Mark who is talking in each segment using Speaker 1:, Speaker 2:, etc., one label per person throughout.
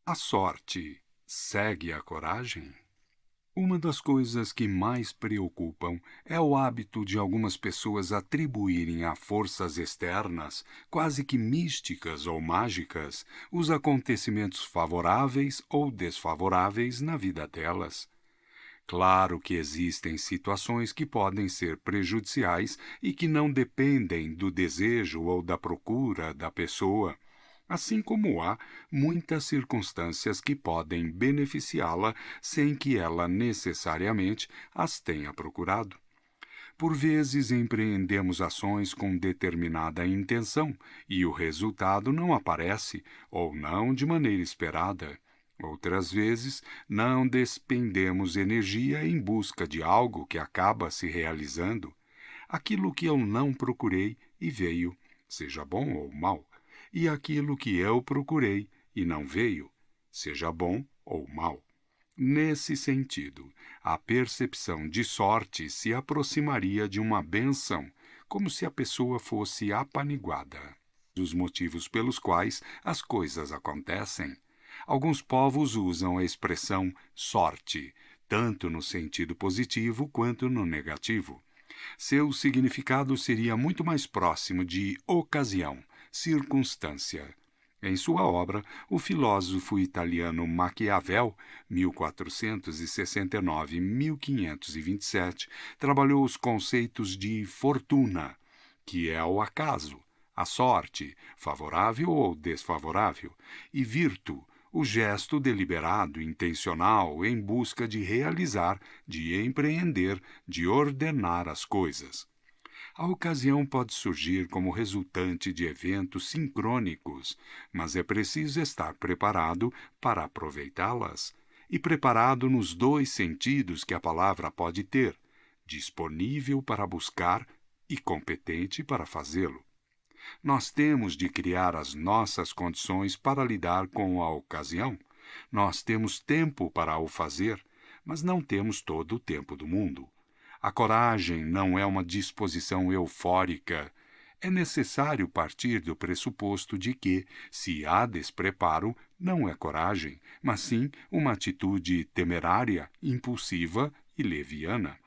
Speaker 1: A sorte segue a coragem? Uma das coisas que mais preocupam é o hábito de algumas pessoas atribuírem a forças externas, quase que místicas ou mágicas, os acontecimentos favoráveis ou desfavoráveis na vida delas. Claro que existem situações que podem ser prejudiciais e que não dependem do desejo ou da procura da pessoa, assim como há muitas circunstâncias que podem beneficiá-la sem que ela necessariamente as tenha procurado. Por vezes empreendemos ações com determinada intenção e o resultado não aparece ou não de maneira esperada. Outras vezes, não despendemos energia em busca de algo que acaba se realizando. Aquilo que eu não procurei e veio, seja bom ou mal, e aquilo que eu procurei e não veio, seja bom ou mal. Nesse sentido, a percepção de sorte se aproximaria de uma bênção, como se a pessoa fosse apaniguada. Os motivos pelos quais as coisas acontecem. Alguns povos usam a expressão sorte, tanto no sentido positivo quanto no negativo. Seu significado seria muito mais próximo de ocasião, circunstância. Em sua obra, o filósofo italiano Maquiavel, 1469-1527, trabalhou os conceitos de fortuna, que é o acaso, a sorte, favorável ou desfavorável, e virtu, o gesto deliberado, intencional, em busca de realizar, de empreender, de ordenar as coisas. A ocasião pode surgir como resultante de eventos sincrônicos, mas é preciso estar preparado para aproveitá-las, e preparado nos dois sentidos que a palavra pode ter: disponível para buscar e competente para fazê-lo. Nós temos de criar as nossas condições para lidar com a ocasião. Nós temos tempo para o fazer, mas não temos todo o tempo do mundo. A coragem não é uma disposição eufórica. É necessário partir do pressuposto de que, se há despreparo, não é coragem, mas sim uma atitude temerária, impulsiva e leviana.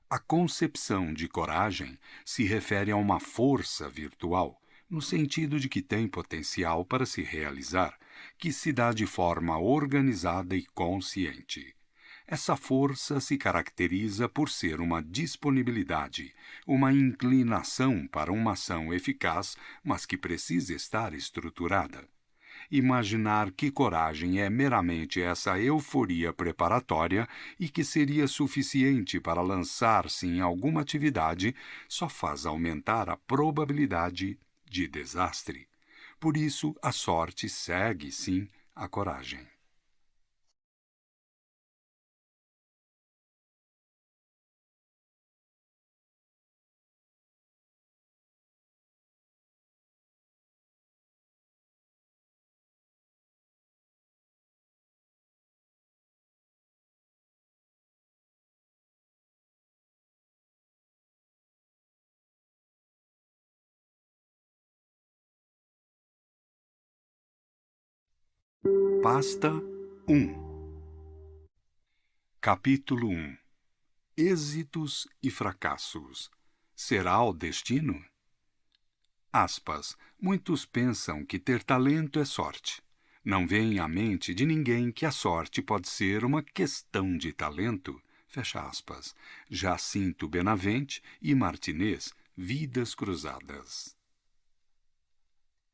Speaker 1: A concepção de coragem se refere a uma força virtual, no sentido de que tem potencial para se realizar, que se dá de forma organizada e consciente. Essa força se caracteriza por ser uma disponibilidade, uma inclinação para uma ação eficaz, mas que precisa estar estruturada. Imaginar que coragem é meramente essa euforia preparatória e que seria suficiente para lançar-se em alguma atividade só faz aumentar a probabilidade de desastre. Por isso, a sorte segue, sim, a coragem. Pasta 1. Capítulo 1. Êxitos e fracassos. Será o destino? Aspas. Muitos pensam que ter talento é sorte. Não vem à mente de ninguém que a sorte pode ser uma questão de talento. Fecha aspas. Jacinto Benavente e Martinez, Vidas Cruzadas.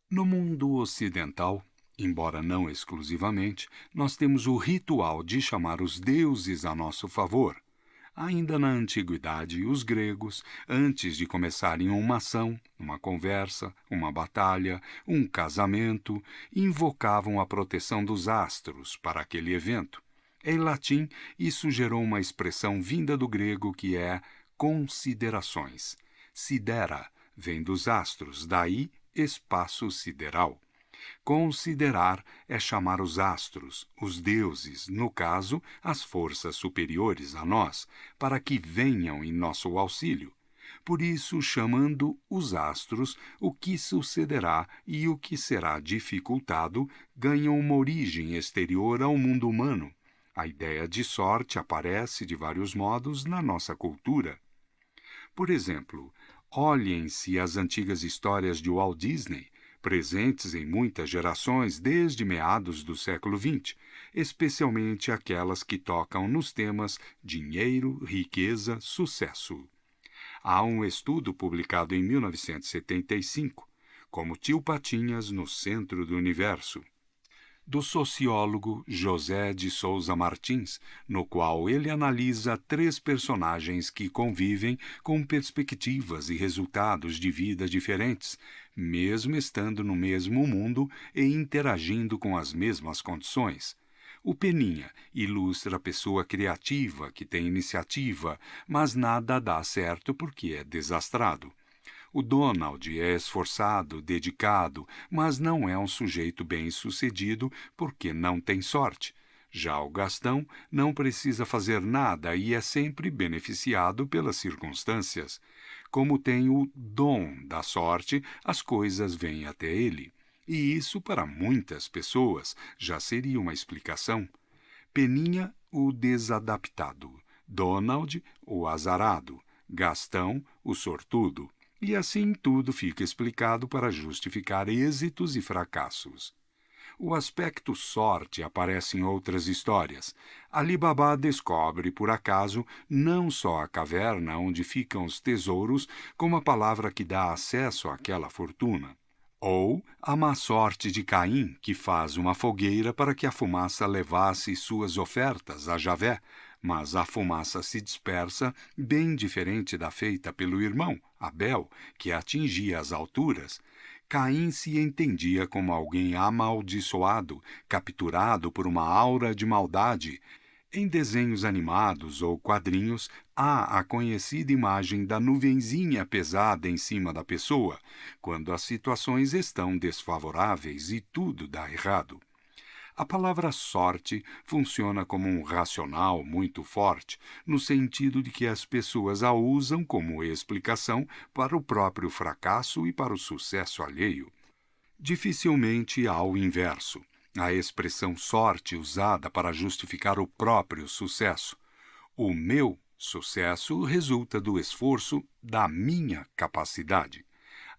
Speaker 1: No mundo ocidental, embora não exclusivamente, nós temos o ritual de chamar os deuses a nosso favor. Ainda na antiguidade, os gregos, antes de começarem uma ação, uma conversa, uma batalha, um casamento, invocavam a proteção dos astros para aquele evento. Em latim, isso gerou uma expressão vinda do grego que é considerações. Sidera vem dos astros, daí espaço sideral. Considerar é chamar os astros, os deuses, no caso, as forças superiores a nós, para que venham em nosso auxílio. Por isso, chamando os astros, o que sucederá e o que será dificultado ganham uma origem exterior ao mundo humano. A ideia de sorte aparece de vários modos na nossa cultura. Por exemplo, olhem-se as antigas histórias de Walt Disney, presentes em muitas gerações desde meados do século XX, especialmente aquelas que tocam nos temas dinheiro, riqueza, sucesso. Há um estudo publicado em 1975, como Tio Patinhas no Centro do Universo, do sociólogo José de Souza Martins, no qual ele analisa 3 personagens que convivem com perspectivas e resultados de vida diferentes, mesmo estando no mesmo mundo e interagindo com as mesmas condições. O Peninha ilustra a pessoa criativa que tem iniciativa, mas nada dá certo porque é desastrado. O Donald é esforçado, dedicado, mas não é um sujeito bem-sucedido porque não tem sorte. Já o Gastão não precisa fazer nada e é sempre beneficiado pelas circunstâncias. Como tem o dom da sorte, as coisas vêm até ele. E isso, para muitas pessoas, já seria uma explicação. Peninha, o desadaptado. Donald, o azarado. Gastão, o sortudo. E assim tudo fica explicado para justificar êxitos e fracassos. O aspecto sorte aparece em outras histórias. Ali Baba descobre, por acaso, não só a caverna onde ficam os tesouros, como a palavra que dá acesso àquela fortuna. Ou a má sorte de Caim, que faz uma fogueira para que a fumaça levasse suas ofertas a Javé, mas a fumaça se dispersa, bem diferente da feita pelo irmão, Abel, que atingia as alturas. Caim se entendia como alguém amaldiçoado, capturado por uma aura de maldade. Em desenhos animados ou quadrinhos, há a conhecida imagem da nuvenzinha pesada em cima da pessoa, quando as situações estão desfavoráveis e tudo dá errado. A palavra sorte funciona como um racional muito forte, no sentido de que as pessoas a usam como explicação para o próprio fracasso e para o sucesso alheio. Dificilmente há o inverso, a expressão sorte usada para justificar o próprio sucesso. O meu sucesso resulta do esforço da minha capacidade.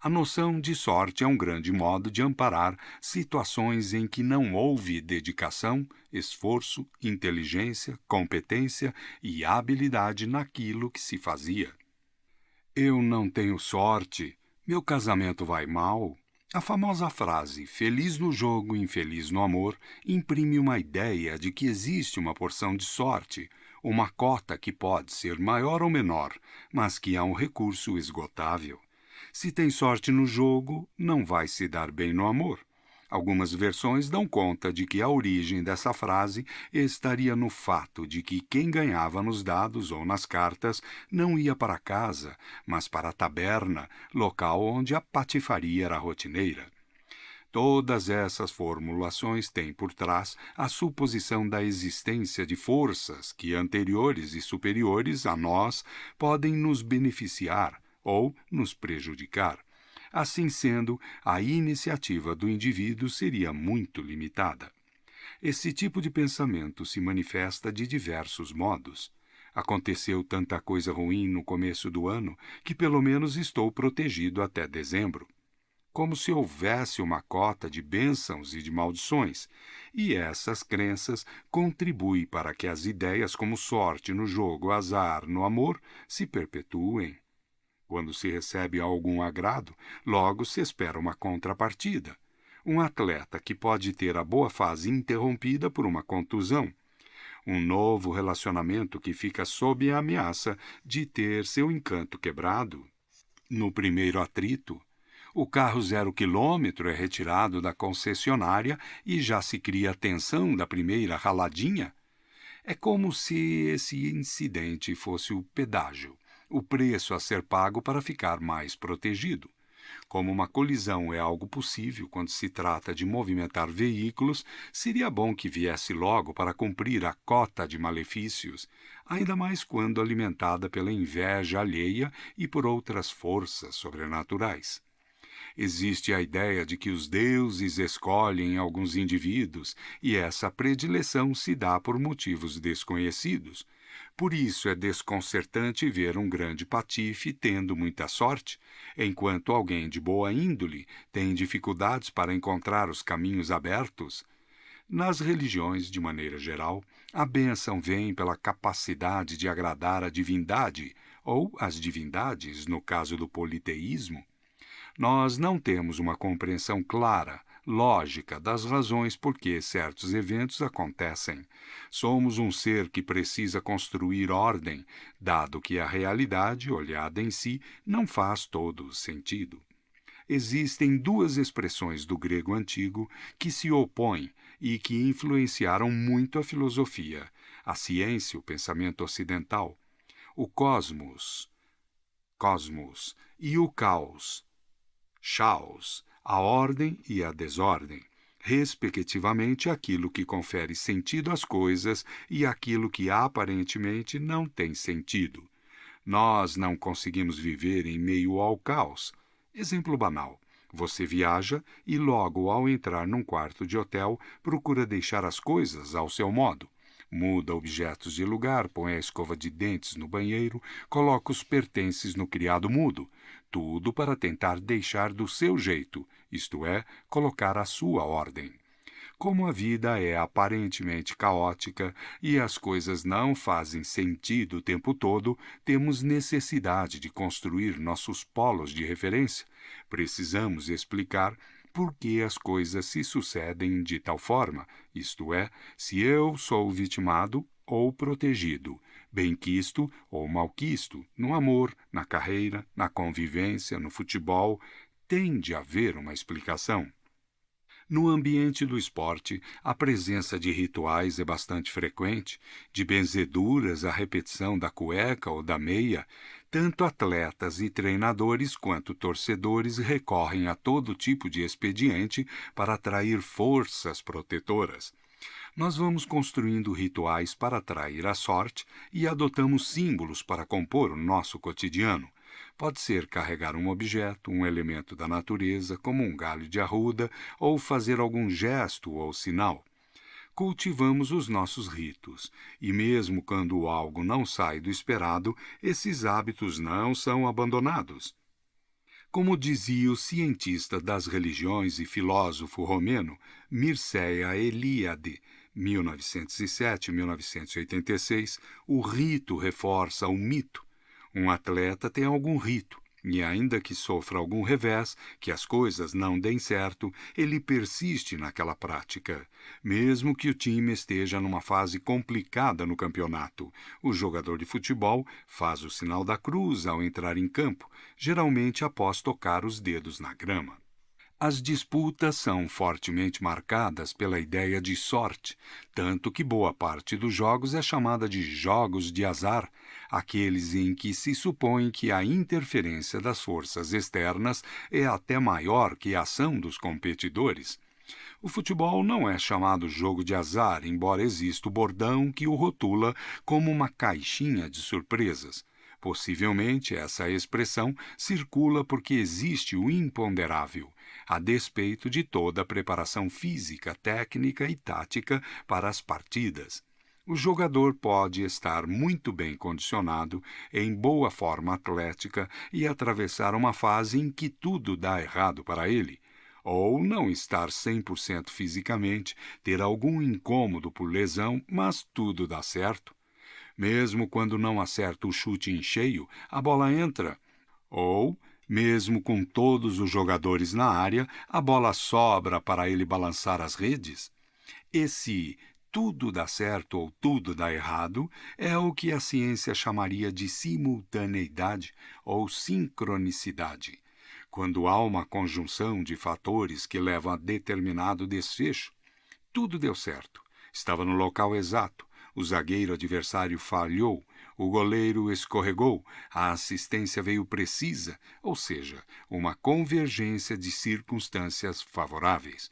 Speaker 1: A noção de sorte é um grande modo de amparar situações em que não houve dedicação, esforço, inteligência, competência e habilidade naquilo que se fazia. Eu não tenho sorte, meu casamento vai mal. A famosa frase feliz no jogo, infeliz no amor imprime uma ideia de que existe uma porção de sorte, uma cota que pode ser maior ou menor, mas que é um recurso esgotável. Se tem sorte no jogo, não vai se dar bem no amor. Algumas versões dão conta de que a origem dessa frase estaria no fato de que quem ganhava nos dados ou nas cartas não ia para casa, mas para a taberna, local onde a patifaria era rotineira. Todas essas formulações têm por trás a suposição da existência de forças que, anteriores e superiores a nós, podem nos beneficiar ou nos prejudicar. Assim sendo, a iniciativa do indivíduo seria muito limitada. Esse tipo de pensamento se manifesta de diversos modos. Aconteceu tanta coisa ruim no começo do ano que pelo menos estou protegido até dezembro. Como se houvesse uma cota de bênçãos e de maldições, e essas crenças contribuem para que as ideias como sorte no jogo, azar no amor, se perpetuem. Quando se recebe algum agrado, logo se espera uma contrapartida. Um atleta que pode ter a boa fase interrompida por uma contusão. Um novo relacionamento que fica sob a ameaça de ter seu encanto quebrado. No primeiro atrito, o carro 0 km é retirado da concessionária e já se cria a tensão da primeira raladinha. É como se esse incidente fosse o pedágio, o preço a ser pago para ficar mais protegido. Como uma colisão é algo possível quando se trata de movimentar veículos, seria bom que viesse logo para cumprir a cota de malefícios, ainda mais quando alimentada pela inveja alheia e por outras forças sobrenaturais. Existe a ideia de que os deuses escolhem alguns indivíduos e essa predileção se dá por motivos desconhecidos. Por isso é desconcertante ver um grande patife tendo muita sorte, enquanto alguém de boa índole tem dificuldades para encontrar os caminhos abertos. Nas religiões, de maneira geral, a bênção vem pela capacidade de agradar a divindade, ou as divindades, no caso do politeísmo. Nós não temos uma compreensão clara, lógica, das razões por que certos eventos acontecem. Somos um ser que precisa construir ordem, dado que a realidade, olhada em si, não faz todo o sentido. Existem duas expressões do grego antigo que se opõem e que influenciaram muito a filosofia, a ciência e o pensamento ocidental: o cosmos, e o caos, chaos, a ordem e a desordem, respectivamente aquilo que confere sentido às coisas e aquilo que aparentemente não tem sentido. Nós não conseguimos viver em meio ao caos. Exemplo banal: você viaja e logo ao entrar num quarto de hotel procura deixar as coisas ao seu modo. Muda objetos de lugar, põe a escova de dentes no banheiro, coloca os pertences no criado mudo. Tudo para tentar deixar do seu jeito, isto é, colocar a sua ordem. Como a vida é aparentemente caótica e as coisas não fazem sentido o tempo todo, temos necessidade de construir nossos polos de referência. Precisamos explicar por que as coisas se sucedem de tal forma, isto é, se eu sou vitimado ou protegido, benquisto ou malquisto, no amor, na carreira, na convivência, no futebol. Tem de haver uma explicação. No ambiente do esporte, a presença de rituais é bastante frequente, de benzeduras à repetição da cueca ou da meia. Tanto atletas e treinadores quanto torcedores recorrem a todo tipo de expediente para atrair forças protetoras. Nós vamos construindo rituais para atrair a sorte e adotamos símbolos para compor o nosso cotidiano. Pode ser carregar um objeto, um elemento da natureza, como um galho de arruda, ou fazer algum gesto ou sinal. Cultivamos os nossos ritos, e mesmo quando algo não sai do esperado, esses hábitos não são abandonados. Como dizia o cientista das religiões e filósofo romeno Mircea Eliade, 1907-1986, o rito reforça o mito. Um atleta tem algum rito, e ainda que sofra algum revés, que as coisas não deem certo, ele persiste naquela prática. Mesmo que o time esteja numa fase complicada no campeonato, o jogador de futebol faz o sinal da cruz ao entrar em campo, geralmente após tocar os dedos na grama. As disputas são fortemente marcadas pela ideia de sorte, tanto que boa parte dos jogos é chamada de jogos de azar, aqueles em que se supõe que a interferência das forças externas é até maior que a ação dos competidores. O futebol não é chamado jogo de azar, embora exista o bordão que o rotula como uma caixinha de surpresas. Possivelmente essa expressão circula porque existe o imponderável, a despeito de toda a preparação física, técnica e tática para as partidas. O jogador pode estar muito bem condicionado, em boa forma atlética e atravessar uma fase em que tudo dá errado para ele, ou não estar 100% fisicamente, ter algum incômodo por lesão, mas tudo dá certo. Mesmo quando não acerta o chute em cheio, a bola entra. Ou, mesmo com todos os jogadores na área, a bola sobra para ele balançar as redes. Esse tudo dá certo ou tudo dá errado é o que a ciência chamaria de simultaneidade ou sincronicidade, quando há uma conjunção de fatores que levam a determinado desfecho. Tudo deu certo. Estava no local exato. O zagueiro adversário falhou, O goleiro escorregou, a assistência veio precisa, ou seja, uma convergência de circunstâncias favoráveis.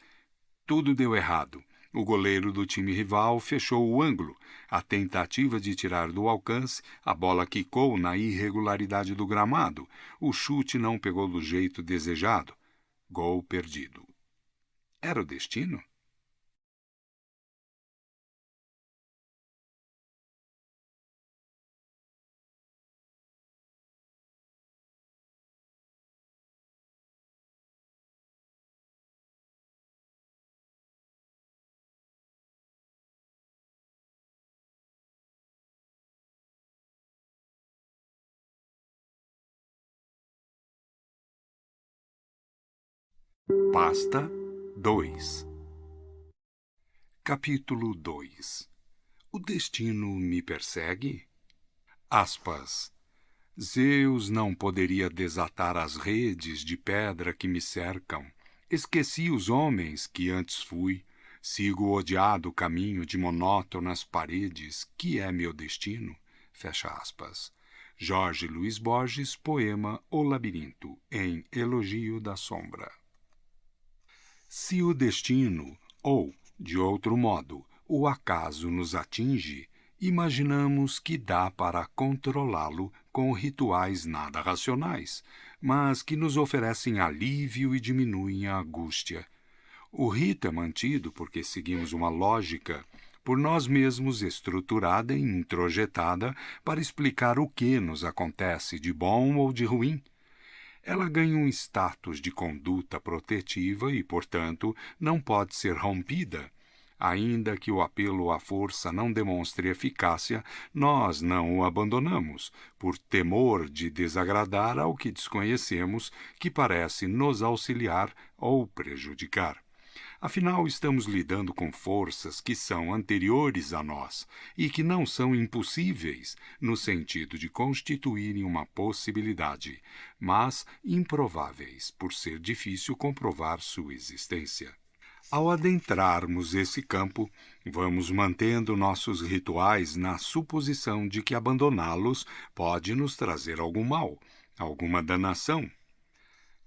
Speaker 1: Tudo deu errado. O goleiro do time rival fechou o ângulo. A tentativa de tirar do alcance, a bola quicou na irregularidade do gramado. O chute não pegou do jeito desejado. Gol perdido. Era o destino? Pasta 2. Capítulo 2. O destino me persegue? Aspas. Zeus não poderia desatar as redes de pedra que me cercam. Esqueci os homens que antes fui. Sigo o odiado caminho de monótonas paredes, que é meu destino. Fecha aspas. Jorge Luiz Borges, poema O Labirinto, em Elogio da Sombra. Se o destino, ou, de outro modo, o acaso nos atinge, imaginamos que dá para controlá-lo com rituais nada racionais, mas que nos oferecem alívio e diminuem a angústia. O rito é mantido porque seguimos uma lógica, por nós mesmos estruturada e introjetada para explicar o que nos acontece de bom ou de ruim. Ela ganha um status de conduta protetiva e, portanto, não pode ser rompida. Ainda que o apelo à força não demonstre eficácia, nós não o abandonamos, por temor de desagradar ao que desconhecemos, que parece nos auxiliar ou prejudicar. Afinal, estamos lidando com forças que são anteriores a nós e que não são impossíveis, no sentido de constituírem uma possibilidade, mas improváveis, por ser difícil comprovar sua existência. Ao adentrarmos esse campo, vamos mantendo nossos rituais na suposição de que abandoná-los pode nos trazer algum mal, alguma danação.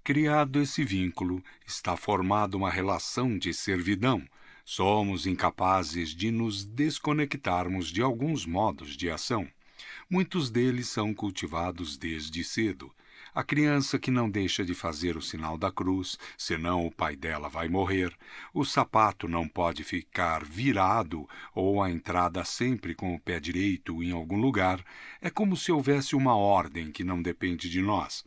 Speaker 1: Criado esse vínculo, está formada uma relação de servidão. Somos incapazes de nos desconectarmos de alguns modos de ação. Muitos deles são cultivados desde cedo. A criança que não deixa de fazer o sinal da cruz, senão o pai dela vai morrer. O sapato não pode ficar virado ou a entrada sempre com o pé direito em algum lugar. É como se houvesse uma ordem que não depende de nós.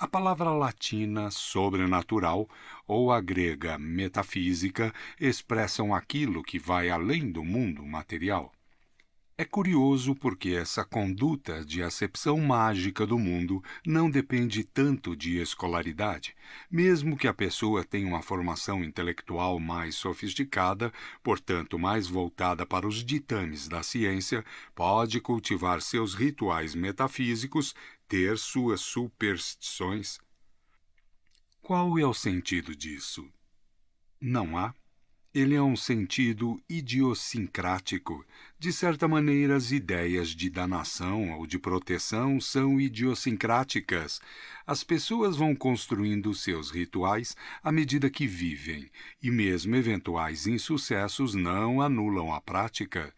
Speaker 1: A palavra latina sobrenatural ou a grega metafísica expressam aquilo que vai além do mundo material. É curioso porque essa conduta de acepção mágica do mundo não depende tanto de escolaridade. Mesmo que a pessoa tenha uma formação intelectual mais sofisticada, portanto mais voltada para os ditames da ciência, pode cultivar seus rituais metafísicos, ter suas superstições. Qual é o sentido disso? Não há. Ele é um sentido idiosincrático. De certa maneira, as ideias de danação ou de proteção são idiosincráticas. As pessoas vão construindo seus rituais à medida que vivem, e mesmo eventuais insucessos não anulam a prática.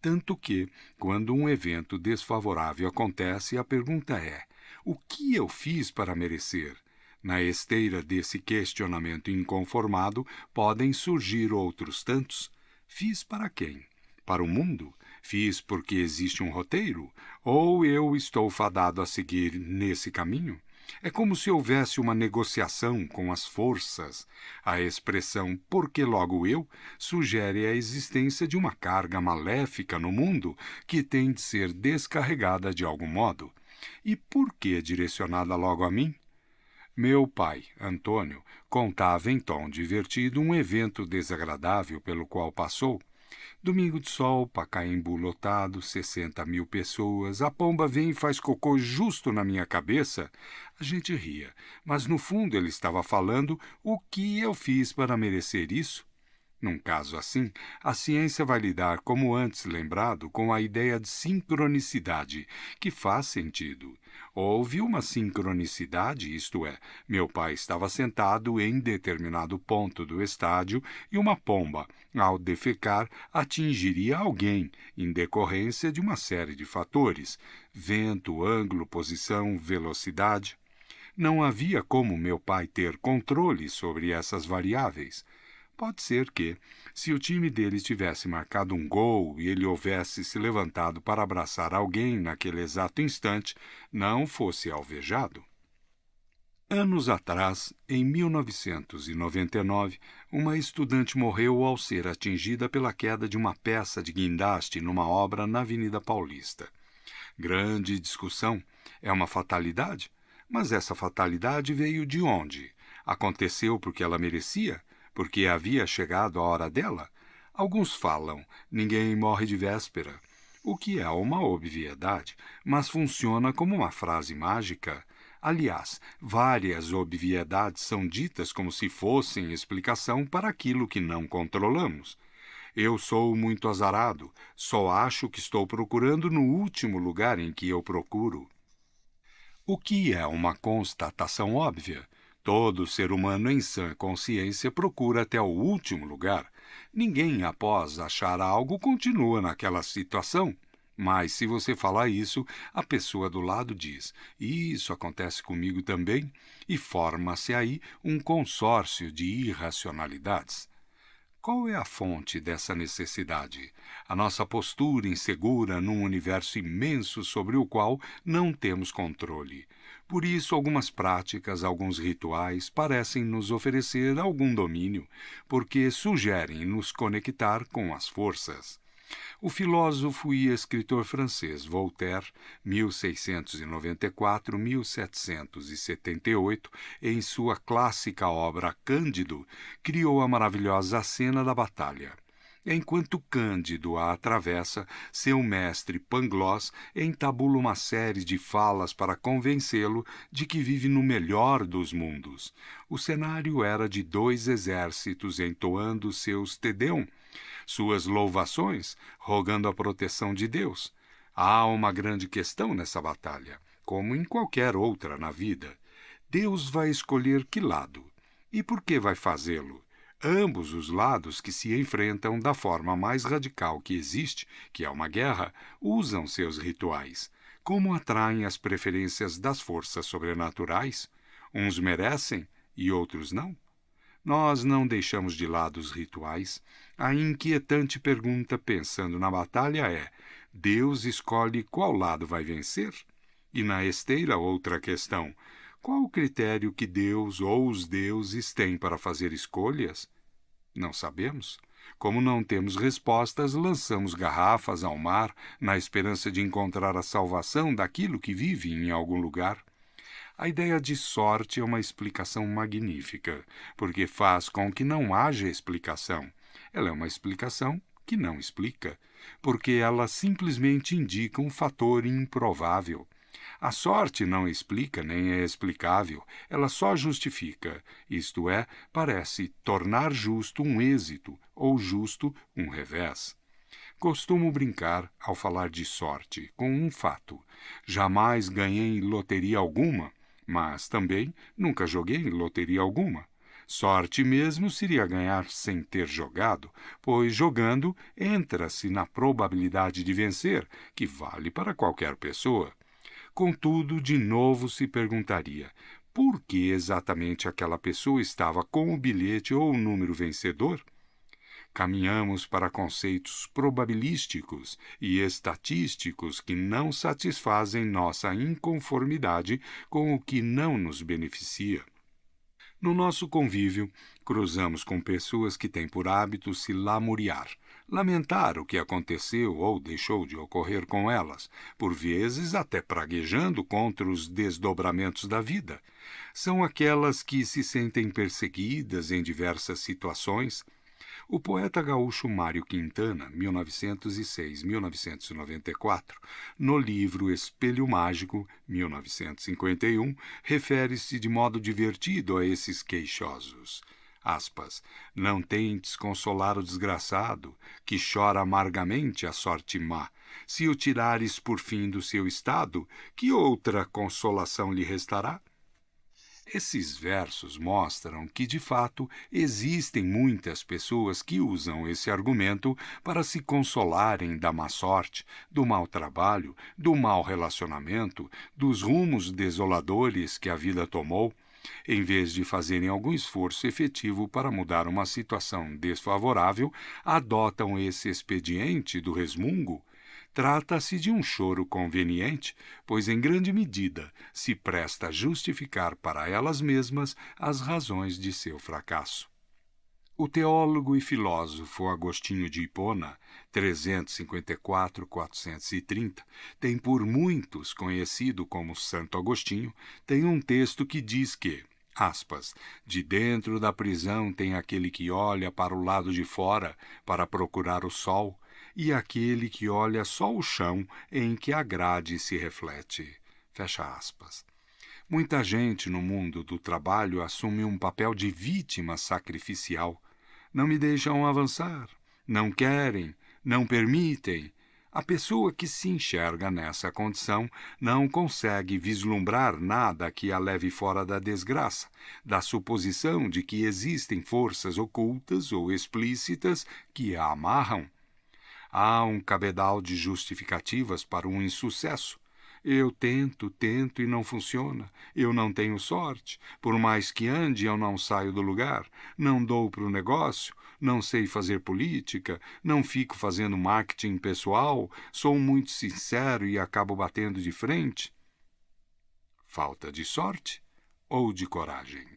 Speaker 1: Tanto que, quando um evento desfavorável acontece, a pergunta é: o que eu fiz para merecer? Na esteira desse questionamento inconformado, podem surgir outros tantos. Fiz para quem? Para o mundo? Fiz porque existe um roteiro? Ou eu estou fadado a seguir nesse caminho? É como se houvesse uma negociação com as forças. A expressão "porque logo eu" sugere a existência de uma carga maléfica no mundo que tem de ser descarregada de algum modo. E por que direcionada logo a mim? Meu pai, Antônio, contava em tom divertido um evento desagradável pelo qual passou. Domingo de sol, Pacaembu lotado, 60.000 pessoas, a pomba vem e faz cocô justo na minha cabeça. A gente ria, mas no fundo ele estava falando o que eu fiz para merecer isso. Num caso assim, a ciência vai lidar, como antes lembrado, com a ideia de sincronicidade, que faz sentido. Houve uma sincronicidade, isto é, meu pai estava sentado em determinado ponto do estádio e uma pomba, ao defecar, atingiria alguém, em decorrência de uma série de fatores: vento, ângulo, posição, velocidade. Não havia como meu pai ter controle sobre essas variáveis. Pode ser que, se o time dele tivesse marcado um gol e ele houvesse se levantado para abraçar alguém naquele exato instante, não fosse alvejado. Anos atrás, em 1999, uma estudante morreu ao ser atingida pela queda de uma peça de guindaste numa obra na Avenida Paulista. Grande discussão. É uma fatalidade? Mas essa fatalidade veio de onde? Aconteceu porque ela merecia? Porque havia chegado a hora dela? Alguns falam, ninguém morre de véspera, o que é uma obviedade, mas funciona como uma frase mágica. Aliás, várias obviedades são ditas como se fossem explicação para aquilo que não controlamos. Eu sou muito azarado, só acho que estou procurando no último lugar em que eu procuro. O que é uma constatação óbvia? Todo ser humano em sã consciência procura até o último lugar. Ninguém, após achar algo, continua naquela situação. Mas, se você falar isso, a pessoa do lado diz: "Isso acontece comigo também", e forma-se aí um consórcio de irracionalidades. Qual é a fonte dessa necessidade? A nossa postura insegura num universo imenso sobre o qual não temos controle. Por isso, algumas práticas, alguns rituais parecem nos oferecer algum domínio, porque sugerem nos conectar com as forças. O filósofo e escritor francês Voltaire, 1694-1778, em sua clássica obra Cândido, criou a maravilhosa cena da batalha. Enquanto Cândido a atravessa, seu mestre Pangloss entabula uma série de falas para convencê-lo de que vive no melhor dos mundos. O cenário era de dois exércitos entoando seus Te Deum, suas louvações, rogando a proteção de Deus. Há uma grande questão nessa batalha, como em qualquer outra na vida. Deus vai escolher que lado? E por que vai fazê-lo? Ambos os lados que se enfrentam da forma mais radical que existe, que é uma guerra, usam seus rituais. Como atraem as preferências das forças sobrenaturais? Uns merecem e outros não? Nós não deixamos de lado os rituais. A inquietante pergunta, pensando na batalha, é: Deus escolhe qual lado vai vencer? E na esteira, outra questão: qual o critério que Deus ou os deuses têm para fazer escolhas? Não sabemos. Como não temos respostas, lançamos garrafas ao mar na esperança de encontrar a salvação daquilo que vive em algum lugar. A ideia de sorte é uma explicação magnífica, porque faz com que não haja explicação. Ela é uma explicação que não explica, porque ela simplesmente indica um fator improvável. A sorte não explica nem é explicável, ela só justifica, isto é, parece tornar justo um êxito ou justo um revés. Costumo brincar, ao falar de sorte, com um fato. Jamais ganhei em loteria alguma, mas também nunca joguei em loteria alguma. Sorte mesmo seria ganhar sem ter jogado, pois jogando entra-se na probabilidade de vencer, que vale para qualquer pessoa. Contudo, de novo se perguntaria: por que exatamente aquela pessoa estava com o bilhete ou o número vencedor? Caminhamos para conceitos probabilísticos e estatísticos que não satisfazem nossa inconformidade com o que não nos beneficia. No nosso convívio, cruzamos com pessoas que têm por hábito se lamuriar, lamentar o que aconteceu ou deixou de ocorrer com elas, por vezes até praguejando contra os desdobramentos da vida. São aquelas que se sentem perseguidas em diversas situações. O poeta gaúcho Mário Quintana, 1906-1994, no livro Espelho Mágico, 1951, refere-se de modo divertido a esses queixosos. Aspas, não tentes consolar o desgraçado, que chora amargamente a sorte má. Se o tirares por fim do seu estado, que outra consolação lhe restará? Esses versos mostram que, de fato, existem muitas pessoas que usam esse argumento para se consolarem da má sorte, do mau trabalho, do mau relacionamento, dos rumos desoladores que a vida tomou, em vez de fazerem algum esforço efetivo para mudar uma situação desfavorável, adotam esse expediente do resmungo. Trata-se de um choro conveniente, pois em grande medida se presta a justificar para elas mesmas as razões de seu fracasso. O teólogo e filósofo Agostinho de Hipona, 354-430, tem por muitos conhecido como Santo Agostinho, tem um texto que diz que, aspas, de dentro da prisão tem aquele que olha para o lado de fora para procurar o sol, e aquele que olha só o chão em que a grade se reflete. Fecha aspas. Muita gente no mundo do trabalho assume um papel de vítima sacrificial. Não me deixam avançar, não querem, não permitem. A pessoa que se enxerga nessa condição não consegue vislumbrar nada que a leve fora da desgraça, da suposição de que existem forças ocultas ou explícitas que a amarram. Há um cabedal de justificativas para um insucesso. Eu tento e não funciona. Eu não tenho sorte. Por mais que ande, eu não saio do lugar. Não dou para o negócio. Não sei fazer política. Não fico fazendo marketing pessoal. Sou muito sincero e acabo batendo de frente. Falta de sorte ou de coragem?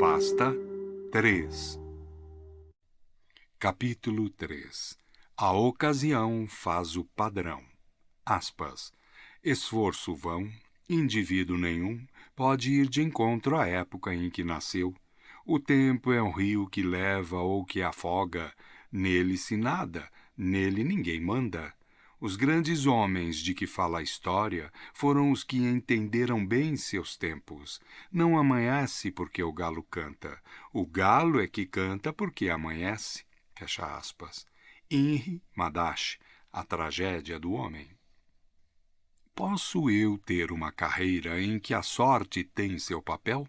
Speaker 1: Pasta 3. Capítulo 3. A ocasião faz o padrão. Aspas. Esforço vão, indivíduo nenhum, pode ir de encontro à época em que nasceu. O tempo é um rio que leva ou que afoga. Nele se nada, nele ninguém manda. Os grandes homens de que fala a história foram os que entenderam bem seus tempos. Não amanhece porque o galo canta. O galo é que canta porque amanhece. Fecha aspas. Henri Madache, A Tragédia do Homem. Posso eu ter uma carreira em que a sorte tem seu papel?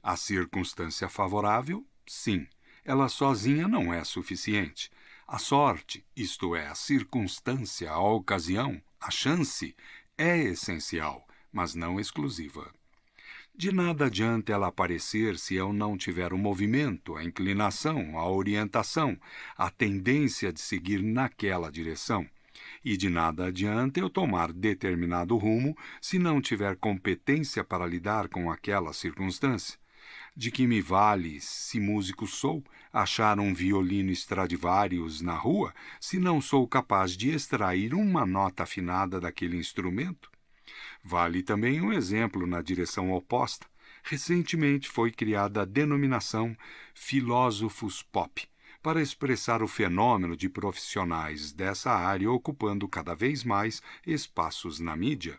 Speaker 1: A circunstância favorável? Sim. Ela sozinha não é suficiente. A sorte, isto é, a circunstância, a ocasião, a chance, é essencial, mas não exclusiva. De nada adianta ela aparecer se eu não tiver o movimento, a inclinação, a orientação, a tendência de seguir naquela direção. E de nada adianta eu tomar determinado rumo se não tiver competência para lidar com aquela circunstância. De que me vale, se músico sou, achar um violino Stradivarius na rua, se não sou capaz de extrair uma nota afinada daquele instrumento? Vale também um exemplo na direção oposta. Recentemente foi criada a denominação filósofos pop, para expressar o fenômeno de profissionais dessa área ocupando cada vez mais espaços na mídia.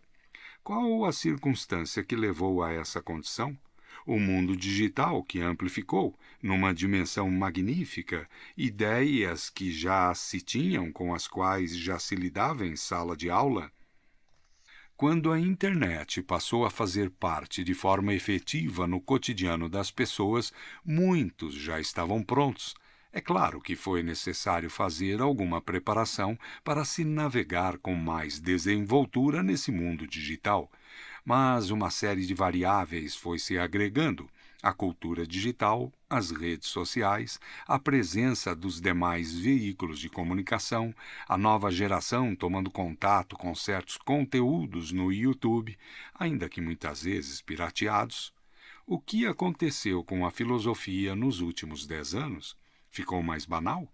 Speaker 1: Qual a circunstância que levou a essa condição? O mundo digital que amplificou, numa dimensão magnífica, ideias que já se tinham, com as quais já se lidava em sala de aula. Quando a internet passou a fazer parte de forma efetiva no cotidiano das pessoas, muitos já estavam prontos. É claro que foi necessário fazer alguma preparação para se navegar com mais desenvoltura nesse mundo digital, mas uma série de variáveis foi se agregando: a cultura digital, as redes sociais, a presença dos demais veículos de comunicação, a nova geração tomando contato com certos conteúdos no YouTube, ainda que muitas vezes pirateados. O que aconteceu com a filosofia nos últimos 10 anos? Ficou mais banal?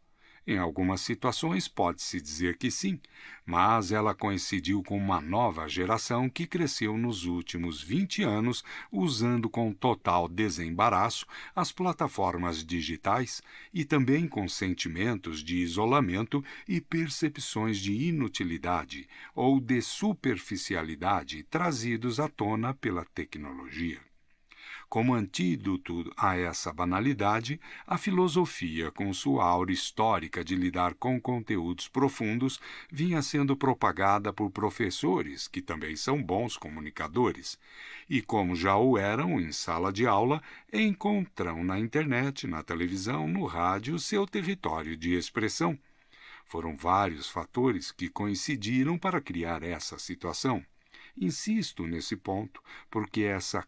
Speaker 1: Em algumas situações pode-se dizer que sim, mas ela coincidiu com uma nova geração que cresceu nos últimos 20 anos usando com total desembaraço as plataformas digitais e também com sentimentos de isolamento e percepções de inutilidade ou de superficialidade trazidos à tona pela tecnologia. Como antídoto a essa banalidade, a filosofia, com sua aura histórica de lidar com conteúdos profundos, vinha sendo propagada por professores, que também são bons comunicadores, e, como já o eram em sala de aula, encontram na internet, na televisão, no rádio seu território de expressão. Foram vários fatores que coincidiram para criar essa situação. Insisto nesse ponto, porque essa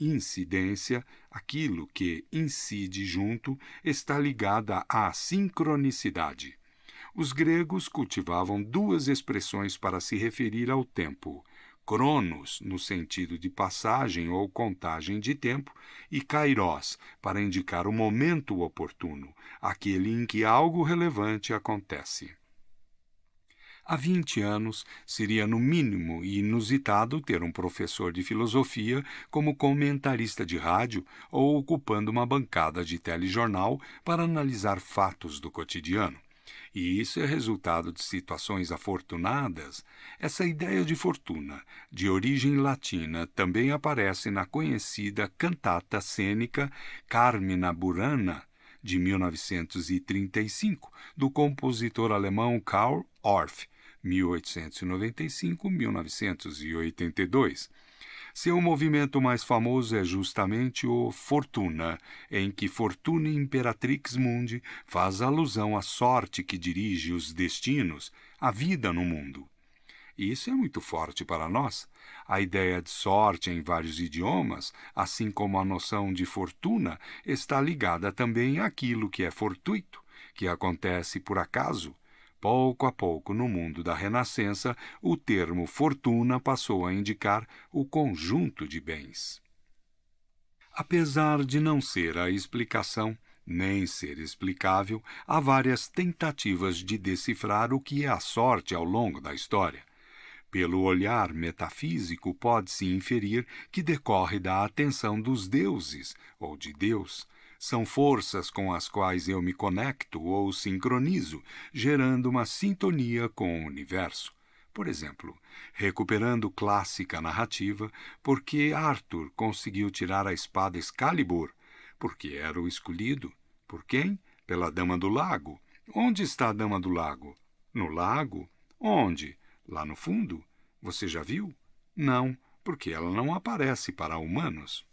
Speaker 1: incidência, aquilo que incide junto, está ligada à sincronicidade. Os gregos cultivavam duas expressões para se referir ao tempo: cronos, no sentido de passagem ou contagem de tempo, e kairos, para indicar o momento oportuno, aquele em que algo relevante acontece. Há 20 anos, seria no mínimo inusitado ter um professor de filosofia como comentarista de rádio ou ocupando uma bancada de telejornal para analisar fatos do cotidiano. E isso é resultado de situações afortunadas. Essa ideia de fortuna, de origem latina, também aparece na conhecida cantata cênica Carmina Burana, de 1935, do compositor alemão Karl Orff, 1895-1982. Seu movimento mais famoso é justamente o Fortuna, em que Fortuna Imperatrix Mundi faz alusão à sorte que dirige os destinos, a vida no mundo. E isso é muito forte para nós. A ideia de sorte em vários idiomas, assim como a noção de fortuna, está ligada também àquilo que é fortuito, que acontece por acaso. Pouco a pouco, no mundo da Renascença, o termo fortuna passou a indicar o conjunto de bens. Apesar de não ser a explicação, nem ser explicável, há várias tentativas de decifrar o que é a sorte ao longo da história. Pelo olhar metafísico, pode-se inferir que decorre da atenção dos deuses, ou de Deus. São forças com as quais eu me conecto ou sincronizo, gerando uma sintonia com o universo. Por exemplo, recuperando clássica narrativa, porque Arthur conseguiu tirar a espada Excalibur, porque era o escolhido. Por quem? Pela Dama do Lago. Onde está a Dama do Lago? No lago? Onde? Lá no fundo? Você já viu? Não, porque ela não aparece para humanos.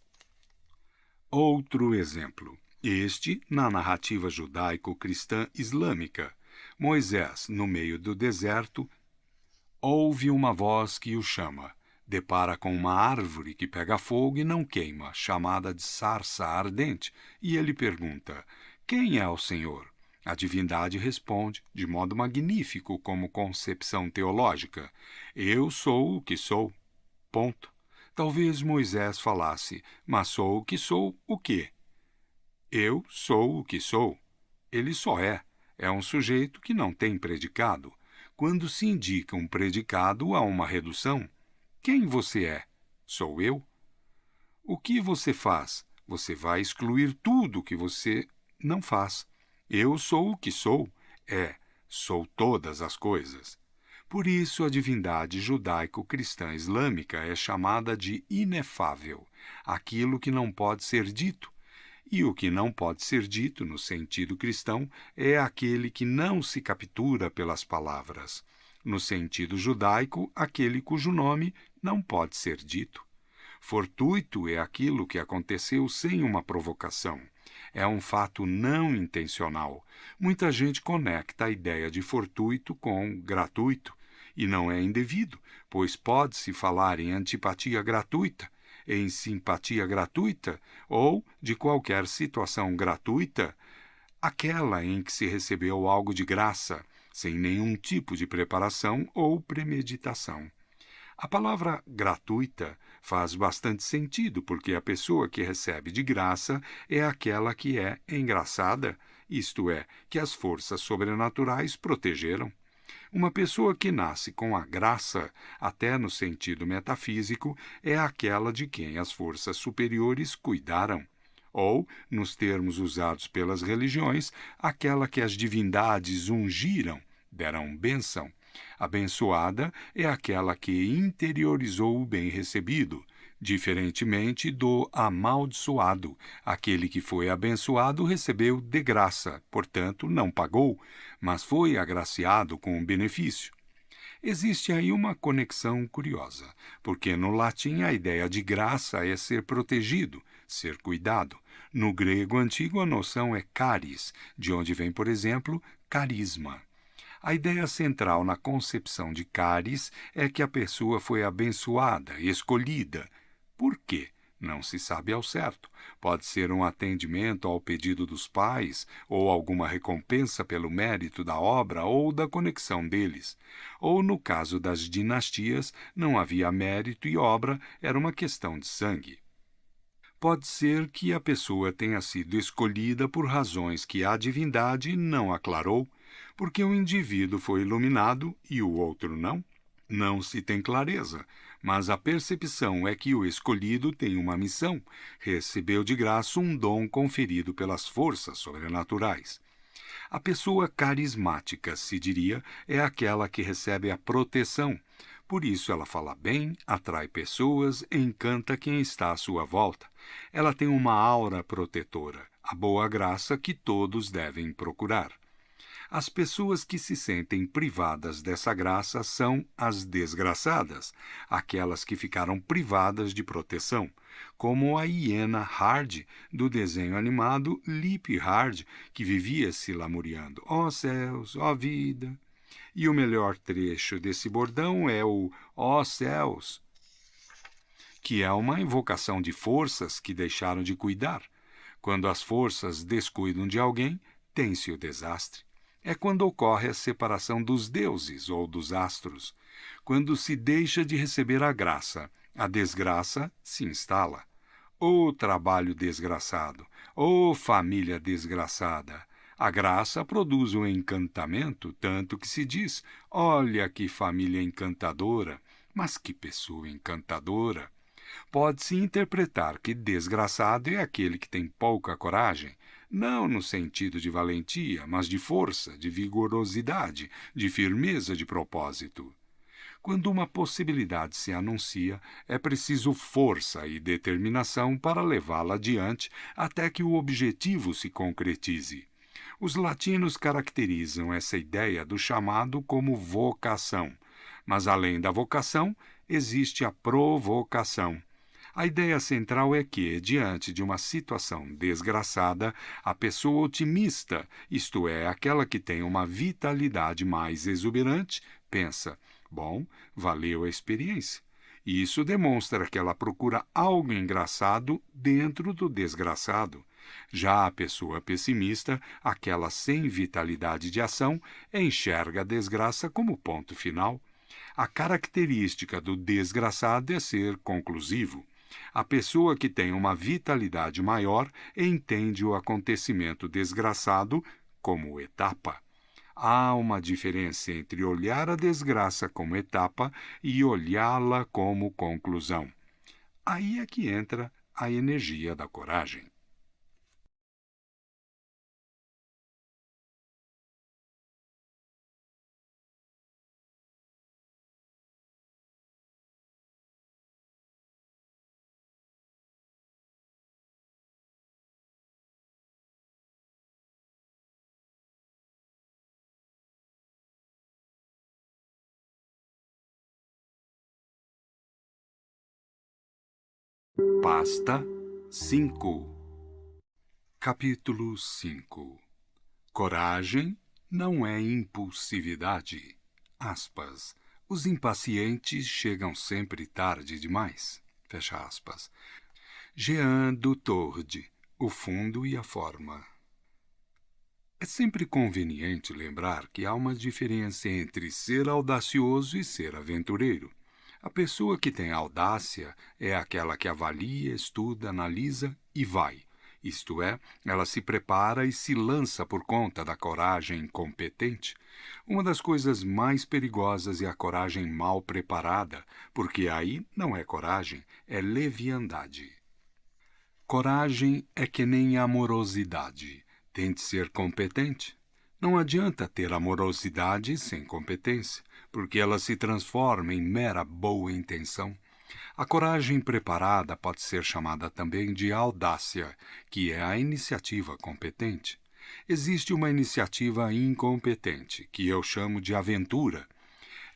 Speaker 1: Outro exemplo. Este na narrativa judaico-cristã islâmica. Moisés, no meio do deserto, ouve uma voz que o chama. Depara com uma árvore que pega fogo e não queima, chamada de sarça ardente, e ele pergunta: quem é o Senhor? A divindade responde, de modo magnífico como concepção teológica: eu sou o que sou. Ponto. Talvez Moisés falasse: mas sou o que sou o quê? Eu sou o que sou. Ele só é. É um sujeito que não tem predicado. Quando se indica um predicado, há uma redução. Quem você é? Sou eu. O que você faz? Você vai excluir tudo o que você não faz. Eu sou o que sou. Sou todas as coisas. Por isso, a divindade judaico-cristã islâmica é chamada de inefável, aquilo que não pode ser dito. E o que não pode ser dito, no sentido cristão, é aquele que não se captura pelas palavras. No sentido judaico, aquele cujo nome não pode ser dito. Fortuito é aquilo que aconteceu sem uma provocação. É um fato não intencional. Muita gente conecta a ideia de fortuito com gratuito, e não é indevido, pois pode-se falar em antipatia gratuita, em simpatia gratuita ou de qualquer situação gratuita, aquela em que se recebeu algo de graça, sem nenhum tipo de preparação ou premeditação. A palavra gratuita faz bastante sentido, porque a pessoa que recebe de graça é aquela que é engraçada isto é, que as forças sobrenaturais protegeram. Uma pessoa que nasce com a graça, até no sentido metafísico, é aquela de quem as forças superiores cuidaram. Ou, nos termos usados pelas religiões, aquela que as divindades ungiram, deram bênção. Abençoada é aquela que interiorizou o bem recebido, diferentemente do amaldiçoado. Aquele que foi abençoado recebeu de graça, portanto, não pagou, mas foi agraciado com o benefício. Existe aí uma conexão curiosa, porque no latim a ideia de graça é ser protegido, ser cuidado. No grego antigo a noção é caris, de onde vem, por exemplo, carisma. A ideia central na concepção de caris é que a pessoa foi abençoada, escolhida. Por quê? Não se sabe ao certo. Pode ser um atendimento ao pedido dos pais, ou alguma recompensa pelo mérito da obra ou da conexão deles. Ou, no caso das dinastias, não havia mérito e obra, era uma questão de sangue. Pode ser que a pessoa tenha sido escolhida por razões que a divindade não aclarou, porque um indivíduo foi iluminado e o outro não. Não se tem clareza, mas a percepção é que o escolhido tem uma missão, recebeu de graça um dom conferido pelas forças sobrenaturais. A pessoa carismática, se diria, é aquela que recebe a proteção. Por isso ela fala bem, atrai pessoas, encanta quem está à sua volta. Ela tem uma aura protetora, a boa graça que todos devem procurar. As pessoas que se sentem privadas dessa graça são as desgraçadas, aquelas que ficaram privadas de proteção, como a hiena Hard do desenho animado Lip Hard, que vivia se lamuriando. Ó céus, ó vida! E o melhor trecho desse bordão é o ó céus, que é uma invocação de forças que deixaram de cuidar. Quando as forças descuidam de alguém, tem-se o desastre. É quando ocorre a separação dos deuses ou dos astros. Quando se deixa de receber a graça, a desgraça se instala. Ô trabalho desgraçado! Ô família desgraçada! A graça produz um encantamento, tanto que se diz: olha que família encantadora! Mas que pessoa encantadora! Pode-se interpretar que desgraçado é aquele que tem pouca coragem, não no sentido de valentia, mas de força, de vigorosidade, de firmeza de propósito. Quando uma possibilidade se anuncia, é preciso força e determinação para levá-la adiante até que o objetivo se concretize. Os latinos caracterizam essa ideia do chamado como vocação, mas além da vocação, existe a provocação. A ideia central é que, diante de uma situação desgraçada, a pessoa otimista, isto é, aquela que tem uma vitalidade mais exuberante, pensa: bom, valeu a experiência. Isso demonstra que ela procura algo engraçado dentro do desgraçado. Já a pessoa pessimista, aquela sem vitalidade de ação, enxerga a desgraça como ponto final. A característica do desgraçado é ser conclusivo. A pessoa que tem uma vitalidade maior entende o acontecimento desgraçado como etapa. Há uma diferença entre olhar a desgraça como etapa e olhá-la como conclusão. Aí é que entra a energia da coragem. Pasta 5. Capítulo 5. Coragem não é impulsividade. Aspas. Os impacientes chegam sempre tarde demais. Fecha aspas. Jean Dutourd, O Fundo e a Forma. É sempre conveniente lembrar que há uma diferença entre ser audacioso e ser aventureiro. A pessoa que tem audácia é aquela que avalia, estuda, analisa e vai, Isto é, ela se prepara e se lança por conta da coragem competente. Uma das coisas mais perigosas é a coragem mal preparada, porque aí não é coragem, é leviandade. Coragem é que nem amorosidade. Tente ser competente. Não adianta ter amorosidade sem competência, porque ela se transforma em mera boa intenção. A coragem preparada pode ser chamada também de audácia, que é a iniciativa competente. Existe uma iniciativa incompetente, que eu chamo de aventura.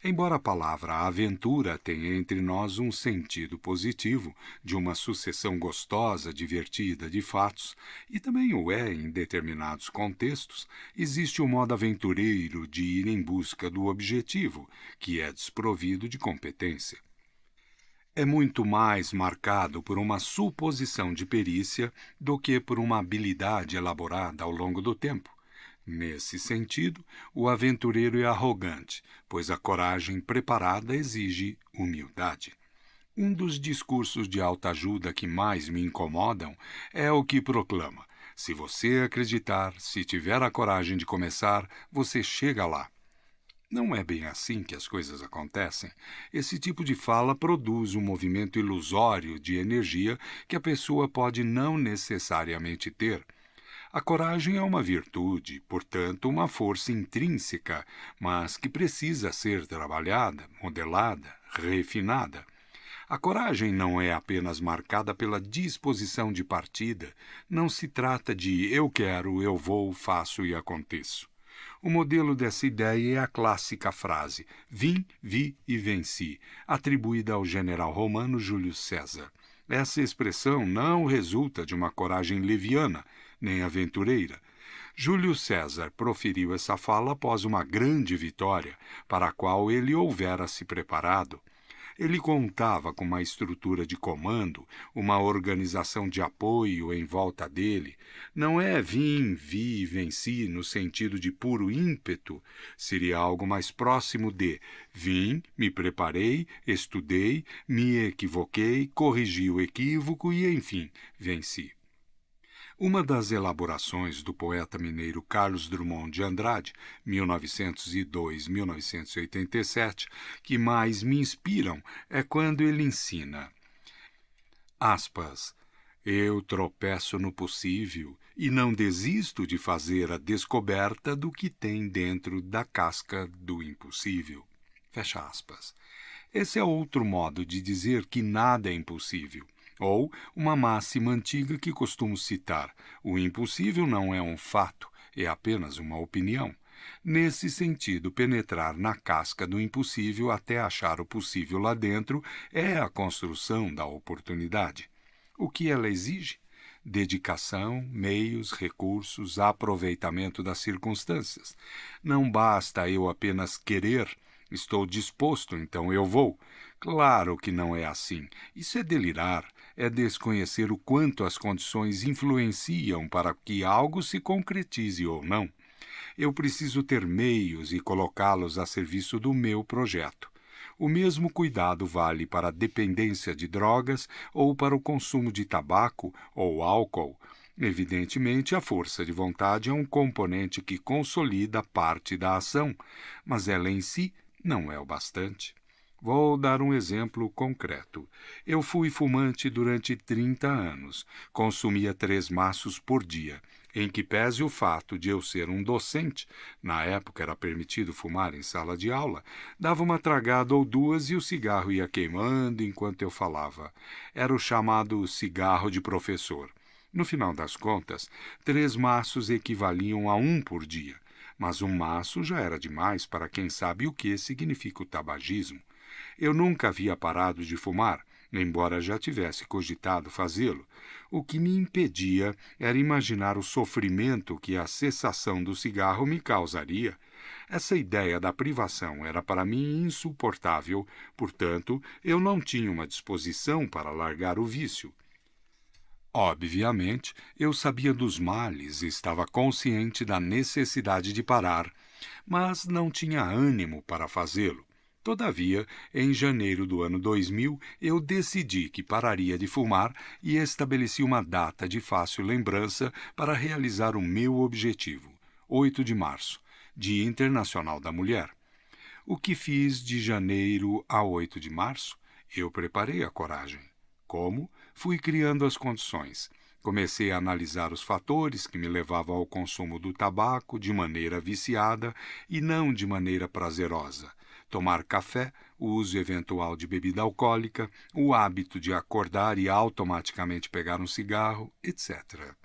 Speaker 1: Embora a palavra aventura tenha entre nós um sentido positivo, de uma sucessão gostosa, divertida de fatos, e também o é em determinados contextos, existe o modo aventureiro de ir em busca do objetivo, que é desprovido de competência. É muito mais marcado por uma suposição de perícia do que por uma habilidade elaborada ao longo do tempo. Nesse sentido, o aventureiro é arrogante, pois a coragem preparada exige humildade. Um dos discursos de autoajuda que mais me incomodam é o que proclama: se você acreditar, se tiver a coragem de começar, você chega lá. Não é bem assim que as coisas acontecem. Esse tipo de fala produz um movimento ilusório de energia que a pessoa pode não necessariamente ter. A coragem é uma virtude, portanto, uma força intrínseca, mas que precisa ser trabalhada, modelada, refinada. A coragem não é apenas marcada pela disposição de partida, não se trata de eu quero, eu vou, faço e aconteço. O modelo dessa ideia é a clássica frase vim, vi e venci, atribuída ao general romano Júlio César. Essa expressão não resulta de uma coragem leviana, nem aventureira. Júlio César proferiu essa fala após uma grande vitória, para a qual ele houvera se preparado. Ele contava com uma estrutura de comando, uma organização de apoio em volta dele. Não é vim, vi e venci no sentido de puro ímpeto. Seria algo mais próximo de vim, me preparei, estudei, me equivoquei, corrigi o equívoco e, enfim, venci. Uma das elaborações do poeta mineiro Carlos Drummond de Andrade, 1902-1987, que mais me inspiram é quando ele ensina, aspas, eu tropeço no possível e não desisto de fazer a descoberta do que tem dentro da casca do impossível. Fecha aspas. Esse é outro modo de dizer que nada é impossível. Ou uma máxima antiga que costumo citar: o impossível não é um fato, é apenas uma opinião. Nesse sentido, penetrar na casca do impossível até achar o possível lá dentro é a construção da oportunidade. O que ela exige? Dedicação, meios, recursos, aproveitamento das circunstâncias. Não basta eu apenas querer. Estou disposto, então eu vou. Claro que não é assim. Isso é delirar, é desconhecer o quanto as condições influenciam para que algo se concretize ou não. Eu preciso ter meios e colocá-los a serviço do meu projeto. O mesmo cuidado vale para a dependência de drogas ou para o consumo de tabaco ou álcool. Evidentemente, a força de vontade é um componente que consolida parte da ação, mas ela em si não é o bastante. Vou dar um exemplo concreto. Eu fui fumante durante 30 anos. Consumia 3 maços por dia, em que pese o fato de eu ser um docente, na época era permitido fumar em sala de aula, dava uma tragada ou duas e o cigarro ia queimando enquanto eu falava. Era o chamado cigarro de professor. No final das contas, 3 maços equivaliam a 1 por dia. Mas um maço já era demais para quem sabe o que significa o tabagismo. Eu nunca havia parado de fumar, embora já tivesse cogitado fazê-lo. O que me impedia era imaginar o sofrimento que a cessação do cigarro me causaria. Essa ideia da privação era para mim insuportável, portanto, eu não tinha uma disposição para largar o vício. Obviamente, eu sabia dos males e estava consciente da necessidade de parar, mas não tinha ânimo para fazê-lo. Todavia, em janeiro do ano 2000, eu decidi que pararia de fumar e estabeleci uma data de fácil lembrança para realizar o meu objetivo, 8 de março, Dia Internacional da Mulher. O que fiz de janeiro a 8 de março? Eu preparei a coragem. Como? Fui criando as condições. Comecei a analisar os fatores que me levavam ao consumo do tabaco de maneira viciada e não de maneira prazerosa. Tomar café, o uso eventual de bebida alcoólica, o hábito de acordar e automaticamente pegar um cigarro, etc.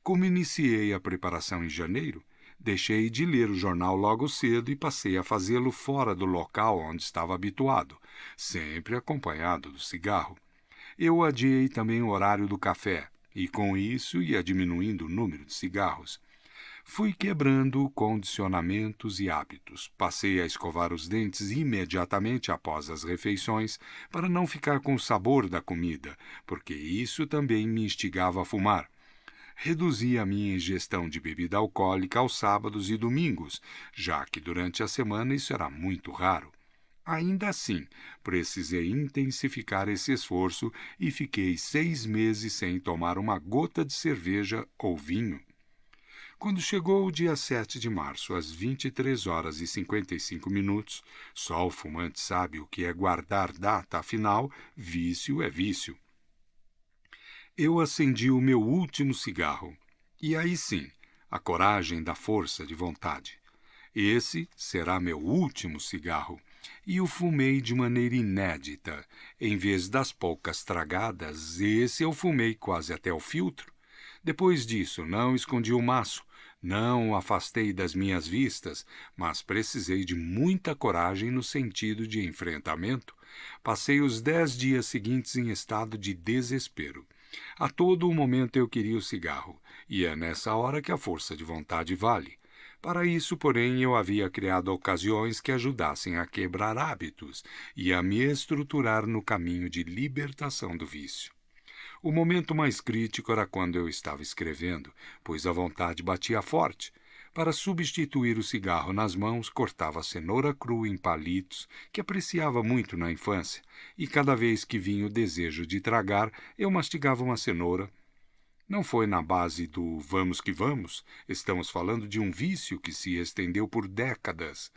Speaker 1: Como iniciei a preparação em janeiro, deixei de ler o jornal logo cedo e passei a fazê-lo fora do local onde estava habituado, sempre acompanhado do cigarro. Eu adiei também o horário do café e, com isso, ia diminuindo o número de cigarros. Fui quebrando condicionamentos e hábitos. Passei a escovar os dentes imediatamente após as refeições para não ficar com o sabor da comida, porque isso também me instigava a fumar. Reduzi a minha ingestão de bebida alcoólica aos sábados e domingos, já que durante a semana isso era muito raro. Ainda assim, precisei intensificar esse esforço e fiquei 6 meses sem tomar uma gota de cerveja ou vinho. Quando chegou o dia 7 de março, às 23 horas e 55 minutos, só o fumante sabe o que é guardar data, afinal, vício é vício. Eu acendi o meu último cigarro. E aí sim, a coragem da força de vontade. Esse será meu último cigarro. E o fumei de maneira inédita. Em vez das poucas tragadas, esse eu fumei quase até o filtro. Depois disso, não escondi o maço, não o afastei das minhas vistas, mas precisei de muita coragem no sentido de enfrentamento. Passei os 10 dias seguintes em estado de desespero. A todo o momento eu queria o cigarro, e é nessa hora que a força de vontade vale. Para isso, porém, eu havia criado ocasiões que ajudassem a quebrar hábitos e a me estruturar no caminho de libertação do vício. O momento mais crítico era quando eu estava escrevendo, pois a vontade batia forte. Para substituir o cigarro nas mãos, cortava cenoura crua em palitos, que apreciava muito na infância, e cada vez que vinha o desejo de tragar, eu mastigava uma cenoura. Não foi na base do vamos que vamos, estamos falando de um vício que se estendeu por décadas.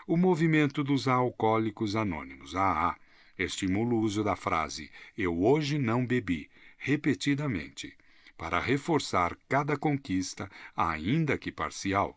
Speaker 1: O movimento dos alcoólicos anônimos, AA, estimula o uso da frase "eu hoje não bebi", repetidamente, para reforçar cada conquista, ainda que parcial.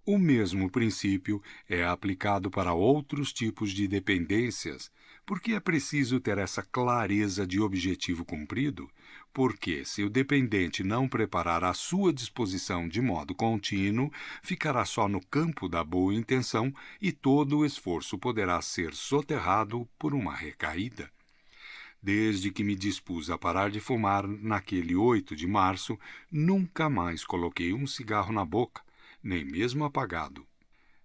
Speaker 1: O mesmo princípio é aplicado para outros tipos de dependências, porque é preciso ter essa clareza de objetivo cumprido, porque se o dependente não preparar a sua disposição de modo contínuo, ficará só no campo da boa intenção e todo o esforço poderá ser soterrado por uma recaída. Desde que me dispus a parar de fumar naquele 8 de março, nunca mais coloquei um cigarro na boca, nem mesmo apagado.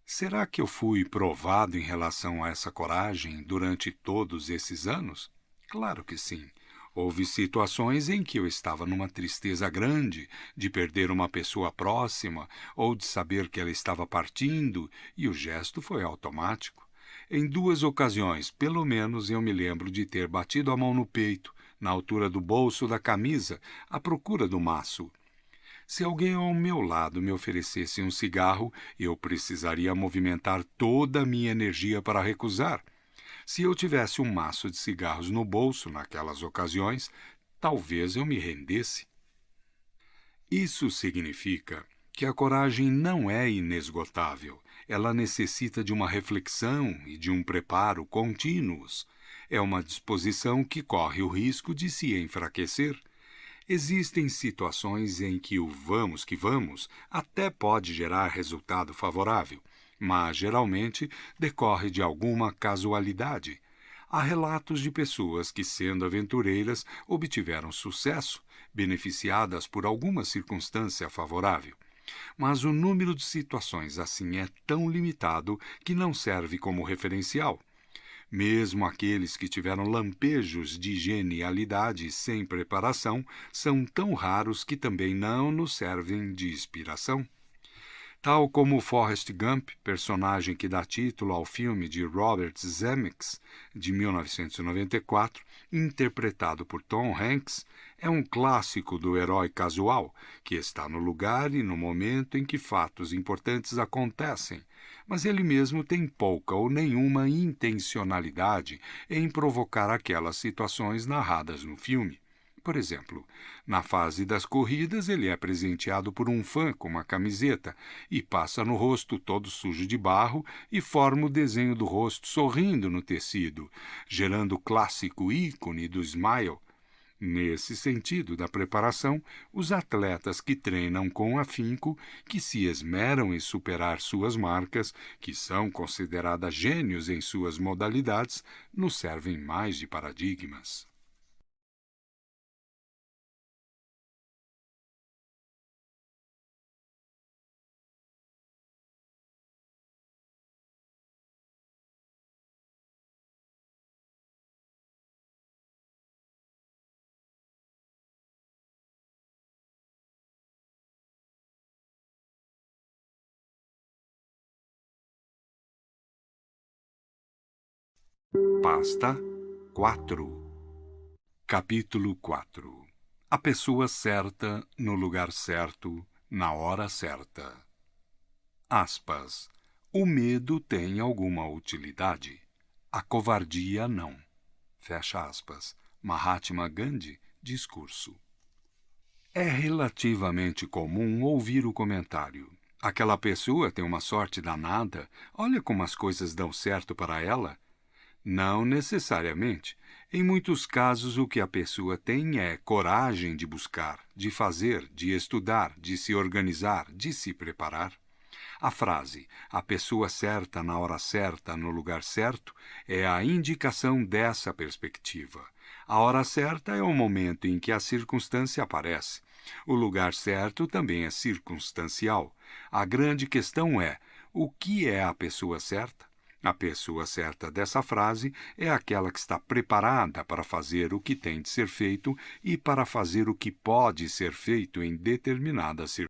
Speaker 1: Será que eu fui provado em relação a essa coragem durante todos esses anos? Claro que sim. Houve situações em que eu estava numa tristeza grande de perder uma pessoa próxima ou de saber que ela estava partindo, e o gesto foi automático. Em 2 ocasiões, pelo menos, eu me lembro de ter batido a mão no peito, na altura do bolso da camisa, à procura do maço. Se alguém ao meu lado me oferecesse um cigarro, eu precisaria movimentar toda a minha energia para recusar. Se eu tivesse um maço de cigarros no bolso naquelas ocasiões, talvez eu me rendesse. Isso significa que a coragem não é inesgotável. Ela necessita de uma reflexão e de um preparo contínuos. É uma disposição que corre o risco de se enfraquecer. Existem situações em que o vamos que vamos até pode gerar resultado favorável, mas geralmente decorre de alguma casualidade. Há relatos de pessoas que, sendo aventureiras, obtiveram sucesso, beneficiadas por alguma circunstância favorável. Mas o número de situações assim é tão limitado que não serve como referencial. Mesmo aqueles que tiveram lampejos de genialidade sem preparação são tão raros que também não nos servem de inspiração. Tal como Forrest Gump, personagem que dá título ao filme de Robert Zemeckis, de 1994, interpretado por Tom Hanks, é um clássico do herói casual, que está no lugar e no momento em que fatos importantes acontecem, mas ele mesmo tem pouca ou nenhuma intencionalidade em provocar aquelas situações narradas no filme. Por exemplo, na fase das corridas, ele é presenteado por um fã com uma camiseta e passa no rosto todo sujo de barro e forma o desenho do rosto sorrindo no tecido, gerando o clássico ícone do smile. Nesse sentido da preparação, os atletas que treinam com afinco, que se esmeram em superar suas marcas, que são consideradas gênios em suas modalidades, nos servem mais de paradigmas. Pasta 4. Capítulo 4. A pessoa certa no lugar certo, na hora certa. Aspas. O medo tem alguma utilidade. A covardia não. Fecha aspas. Mahatma Gandhi, discurso. É relativamente comum ouvir o comentário: aquela pessoa tem uma sorte danada, olha como as coisas dão certo para ela. Não necessariamente. Em muitos casos, o que a pessoa tem é coragem de buscar, de fazer, de estudar, de se organizar, de se preparar. A frase "a pessoa certa na hora certa, no lugar certo" é a indicação dessa perspectiva. A hora certa é o momento em que a circunstância aparece. O lugar certo também é circunstancial. A grande questão é: o que é a pessoa certa? A pessoa certa dessa frase é aquela que está preparada para fazer o que tem de ser feito e para fazer o que pode ser feito em determinadas circunstâncias.